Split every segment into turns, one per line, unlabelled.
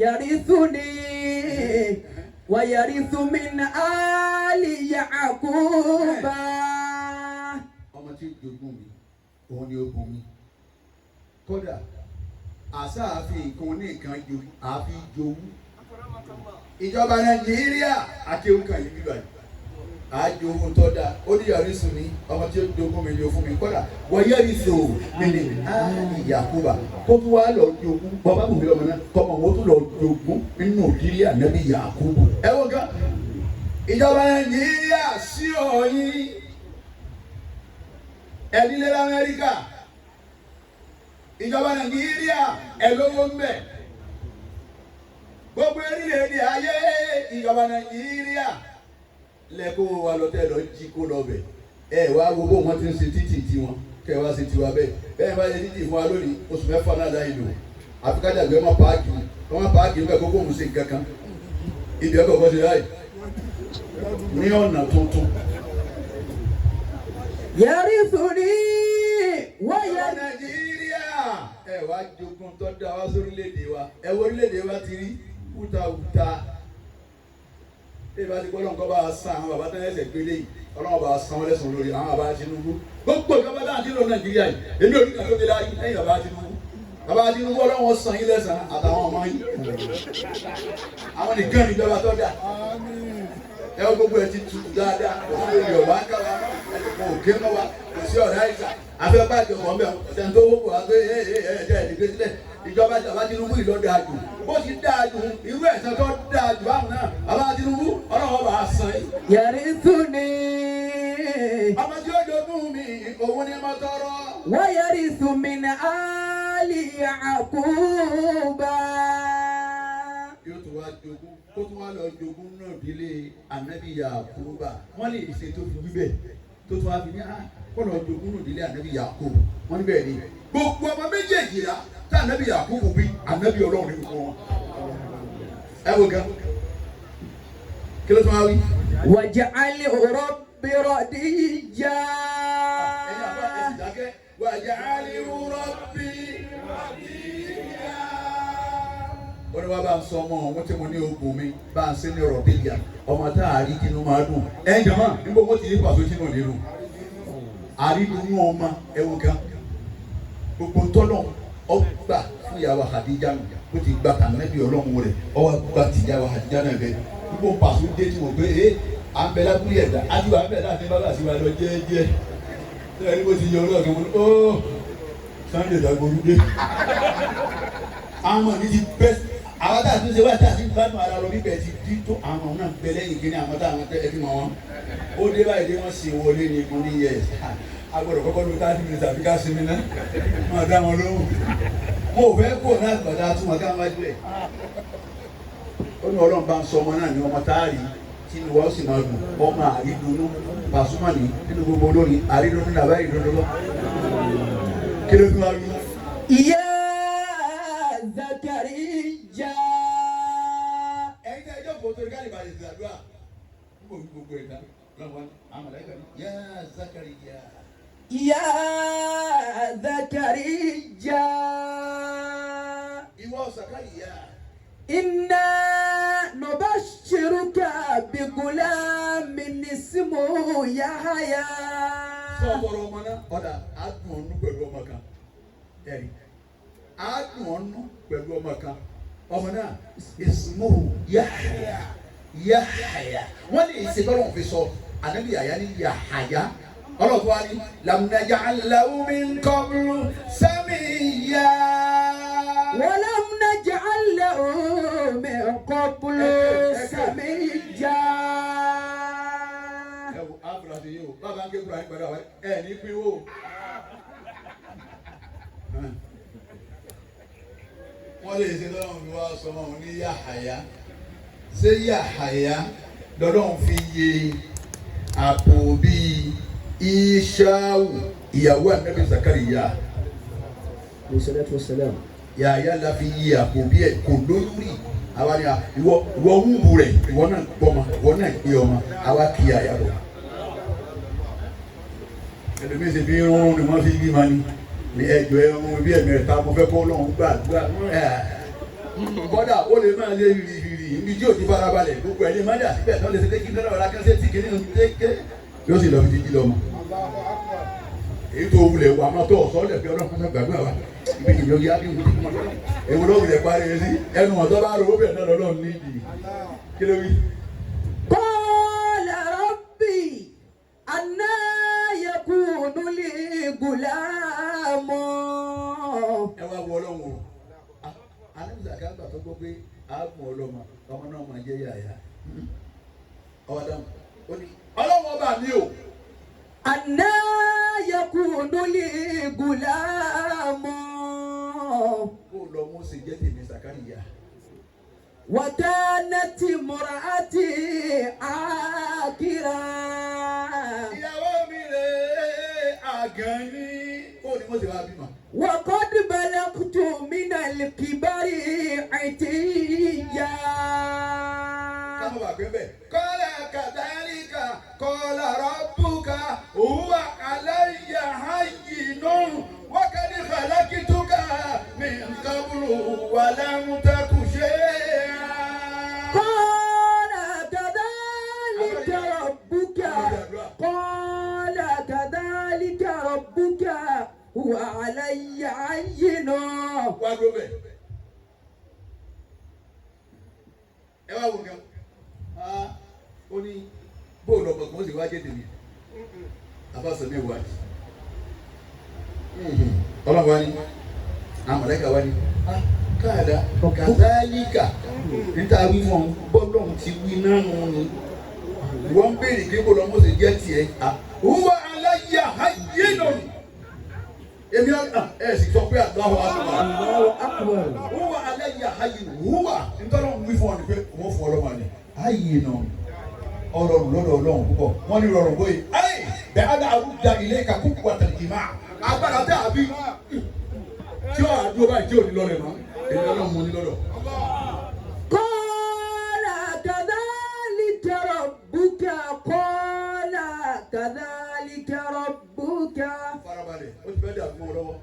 يرثني ويرث من آل يعقوب.
ọmọ tí jogún mi òun ni ogun mi kódà àṣà àfi nǹkan ní nǹkan jo àfi jowú ìjọba Nàìjíríà akéwùkà yìí bíbá yìí àjò ohun tó dáa ó ní yàrá ìsùn ní ọmọ tí ó jogún mi ni ó fún mi kódà wọ́n yẹ́rì sò mí ní Yakuba kó tún wá lọ jogún bàbá mi lọ́mọ náà kọ́mọ wọn tún lọ jogún nínú òdìrí ànábì Yakubu. ẹ wọ́n gan ìjọba Nàìjíríà sí ọ̀yin ẹ̀dílé l'Amẹ́ríkà ìjọba Nàìjíríà ẹ̀ lówó ń bẹ̀ gbogbo orílẹ̀-èdè ayé ìjọba Nàìjíríà lẹ́kọ̀ọ́ wa lọ́tẹ̀ lọ jí kó lọ bẹ̀ ẹ wá gbogbo wọn ti ń ṣe títì tiwọn kẹ wá ṣe tiwa bẹ́ẹ̀ bẹ́ẹ̀ bá ṣe títì fún wa lónìí oṣù mẹ́fà náà láyé lò àfikàjà gbé wọn páàkì níbẹ̀ kókó òun ṣe nǹkan kan ibi ọkọ̀ kọ́ ṣe láì ní ọ̀nà tuntun.
يرثني ويرث.
Nàìjíríà ẹ wá jogún tó dá wá sórílẹ̀-èdè wa ẹ wo orílẹ̀-èdè wa ti rí wútawúta ẹ bá ti gbọ́ lọ́nkọ́ bá a san àwọn bàbá tó ń ẹsẹ̀ gbélé yìí ọlọ́run bá a san wọ́n lẹ́sùn lórí àwọn bàbá Tinubu gbogbo ìjọba náà ti lọ Nàìjíríà yìí èmi ò ní kàn lóde láyé lẹ́yìn bàbá Tinubu ọlọ́run san yín lẹ́sàn àtàwọn ọmọ yín àwọn nìkan níjọba tó dà ẹ wọ́n gbogbo ẹ ti tutù dáadáa òfin olè ọ̀wá káwa òkè mọ́ wa kò sí ọ̀rẹ́ àìsàn afẹ́ bá ìjọba ọ̀bẹ ọ̀sẹ̀ tó wọ́pọ̀ wá pé ẹ̀ẹ́dẹ́gbẹ́sílẹ̀ ìjọba Tinubu ìlọ dáa jù bó ti dáa jù irú ẹ̀sán tó dáa jù báwọn náà bàbá Tinubu ọlọ́wọ́ bá a san yìí.
يرثني.
ọmọ tí ó jogún mi òun ni mo tọrọ.
ويرث من آل يعقوب.
yóò tún wá jogún kó tún wá lọ jogún náà délé ànábì Yakuba wọ́n lè ṣe tó fi wí bẹ́ẹ̀ tó tún wá fi ní kó lọ jogún náà délé ànábì Yakubu wọ́n ní bẹ́ẹ̀ ni gbogbo ọmọ méjèèjì rà tá ànábì Yakubu bí ànábì Ọlọ́run ní gbogbo wọn. ẹ wo gan kí ló tún wá wí.
واجعل ربي رضيا.
ẹ̀yin àbá ẹ̀sìn dákẹ́ واجعل ربي رضيا. wọ́n ní wá bá ń sọ ọmọ ọ̀hún tí mo ní ogun mi bá ń sẹ́ ní ọ̀rọ̀ bíyà ọmọ tá a rí kínú máa dùn ẹ̀ jọ̀mọ́ níbo mo ti ní pàṣẹ sínú nínú àrídùnú ọmọ ẹ̀wọ̀n kan gbogbo tọ́lọ̀ ọgbà fún ìyàwó Hadija nù ó ti gba kànáàbì Ọlọ́run rẹ̀ ọwọ́ gba tìyàwó Hadija náà bẹ́ẹ̀ gbogbo pàṣẹ dé tí wọ́n gbé à ń bẹ lábúlé ẹ̀dá àdìwà ń bẹ láti bá bá sí wa lọ jẹ́ẹ́jẹ́ ẹ̀ ní bó ti yọ ọlọ́ọ̀kan mọ́ ó Sunday Dagboru dé àwọn ní ti bẹ́ àwọn tá a tún ṣe wá tá a ti gbádùn ara lọ bíbẹ̀ ti dí tó àwọn náà bẹ lẹ́yìn kí ni àwọn tá àwọn ẹbí mọ́ wọn ó dé báyìí dé wọ́n sì wọlé ní mo ní yẹ agbọ́dọ̀ kọ́kọ́ ló 30 minutes àbí ká sinmi náà máa dá wọn lóhùn mo ò fẹ́ kó náà gbàdá tún wọn ká wájú ẹ̀ ó ní Ọlọ́run bá ń sọ ọmọ náà ní ọmọ táàrí tí ni wọ́n sì máa dùn ọmọ àrídùnú Pasuma ní nínú gbogbo olórin àrídùnú nàbá ìdùnnú lọ kí ló tún wá rí.
يا زكريا.
ẹ̀yin tẹ́ ẹjọ́ kò torí káàdì balẹ̀ sí àdúrà gbogbo ẹ̀dá lọ́wọ́ àmàlẹ́kà ní yá Zakariya.
يا زكريا.
ìwọ Zakariya.
إنا نبشرك بغلام اسمه يحيى.
sọ̀bọ̀rọ̀ ọmọ náà ọ̀dà àdùn ọ̀nù pẹ̀lú ọmọ kan ẹ̀rí àdùn ọ̀nù pẹ̀lú ọmọ kan ọmọ náà ismuhu Yahya Yahya wọ́n lè ṣe tọ́lọ̀ fi sọ ànábì Yahya ní Yahya ọlọ́tún wa ní lam naj'al lahu min qablu samiyya.
ولم نجعل له من قبل سميا.
ẹ wo abúlé yìí o bàbá ń ké kúrò àyípadà wa ẹ ní pínwó. wọ́n lè ṣe lọ́wọ́ fi wá sọmọ òun ní Yahaya ṣé Yahaya lọ́dọ̀ fi yé àpò bíi Ìṣáù ìyàwó ànábì Zakariya.
Salatu wassalam.
Yahaya la fi yé àpò bíi ẹ̀ kò lóyún rí àwa ni ìwọ wúbu rẹ̀ ìwọ náà gbọ́mọ ìwọ náà gbé ọmọ àwa kì í àyà bọ̀. ẹlòmíín ṣe fi rún ni wọ́n fi bí ma ni ẹjọ́ ẹ̀rùn bí ẹ̀mẹ̀ta mo fẹ́ kọ́ lọ́hún gbàdúrà kọ́dà ó lè máa lé rìrì ibi tí ò ti fara balẹ̀ gbogbo ẹ̀ lè má dà síbẹ̀ tó lè ṣe kékeré náà ọ̀la kẹ́sẹ̀ tí kìíní ń kéke yóò sì lọ fi jíjí lọ mọ́. èyí tó wulẹ̀ wà máa tó ọ̀sọ́ lẹ̀ fi ọlọ́run náà gbàdúrà wa ibi ìjọ yá kí n kú èwo ló wulẹ̀ parí ẹ sí ẹnu ọ̀tọ́ bá rò ó bẹ̀ náà lọ́lọ́run ní ìdí kí ló wí.
Qala rabbi anna yakunu li gulamu.
ẹ wá wọ ọlọ́run o anamisa ká gbà tó gbọ́ pé àágùn ọlọ́mọ ọmọ náà máa jẹ́ yàyà ọwọ́ dáhùn ó ní ọlọ́run ọba mi o.
Anna yakunu li gulamu.
kó lọ mú sí jẹ́ tèmi Sàkáríyà.
Wa kanat imraati akira.
ìyàwó mi rè é àgàn ní kó ní mo ti wá bímọ.
Wa qad balagtu min al-kibari itiya.
káwọn wà pé bẹ́ẹ̀. qala kadhalika qala rabbuka huwa alayya hayyinun wa qad khalaqtuka min qablu wa lam taku shay'an.
Qala kadhalika rabbuka. Qala kadhalika rabbuka huwa alayya hayyinun.
wá dúró bẹ́ẹ̀. ẹ wá wò gan. ó ní bóòlù ọmọ kan ó sì wá jẹ́ tèmi. abáṣọ mi wà ní. ọlọ́run wá ní àmọ̀lẹ́kà wá ní. káàdà kàdálíkà níta wí fún ọ bọ́lọ́hún ti wí náà nù ni. wọ́n ń béèrè pé bóòlù ọmọ sì jẹ́ tiẹ̀. huwa alayya hayyinun. èmi ẹ sì sọ pé Allahu akbar.
Allahu akbar.
huwa alayya hayyinun. huwa nítorí wọn wí fún ọ ni pé wọ́n fún ọlọ́mọ ni. hayyinun ọlọ́run lọ́dọ̀ ọlọ́run púpọ̀ wọ́n ní rọrùn bóyá ayé bẹ́ẹ̀ á dáa rúdà ilé ka kúkú àtàlìkì máa agbára tá a bí tí ó àdúró báyìí tí ò ní lọ́rẹ̀ mọ́ èyí ọlọ́run mú ní lọ́dọ̀.
Qala kadhalika rabbuka. Qala kadhalika rabbuka.
farabalẹ̀ ó ti fẹ́ dà fún ọ lọ́wọ́.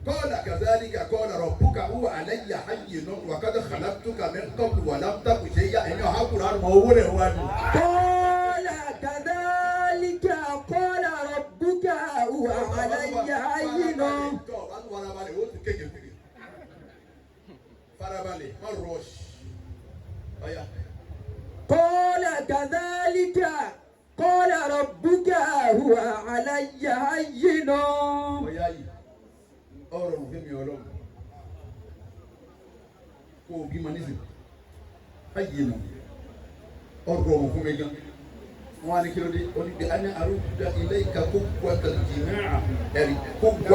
qala kadhalika qala rabbuka huwa alayya hayyinun wa qad khalaqtuka min qablu wa lam taku shay'an ẹ̀yin ọ̀hán kúrò àrùn owó rẹ̀ wá ní.
Qala kadhalika qala rabbuka huwa alayya hayyinun.
farabalẹ̀ ó ti kéde fún farabalẹ̀ má rush. ọ̀ya.
Qala kadhalika qala rabbuka huwa alayya hayyinun.
ọ̀ya yìí ọ̀rọ̀ òfin mi ọlọ́run kó o bí ma nísìnyí ayé nù ọ̀rọ̀ òfin mi gan wọn á ní kí ló dé oníbi àná àrùn ilé ìka kó gbọ́ àtàlùjì náà ẹ̀rí kó gbọ́.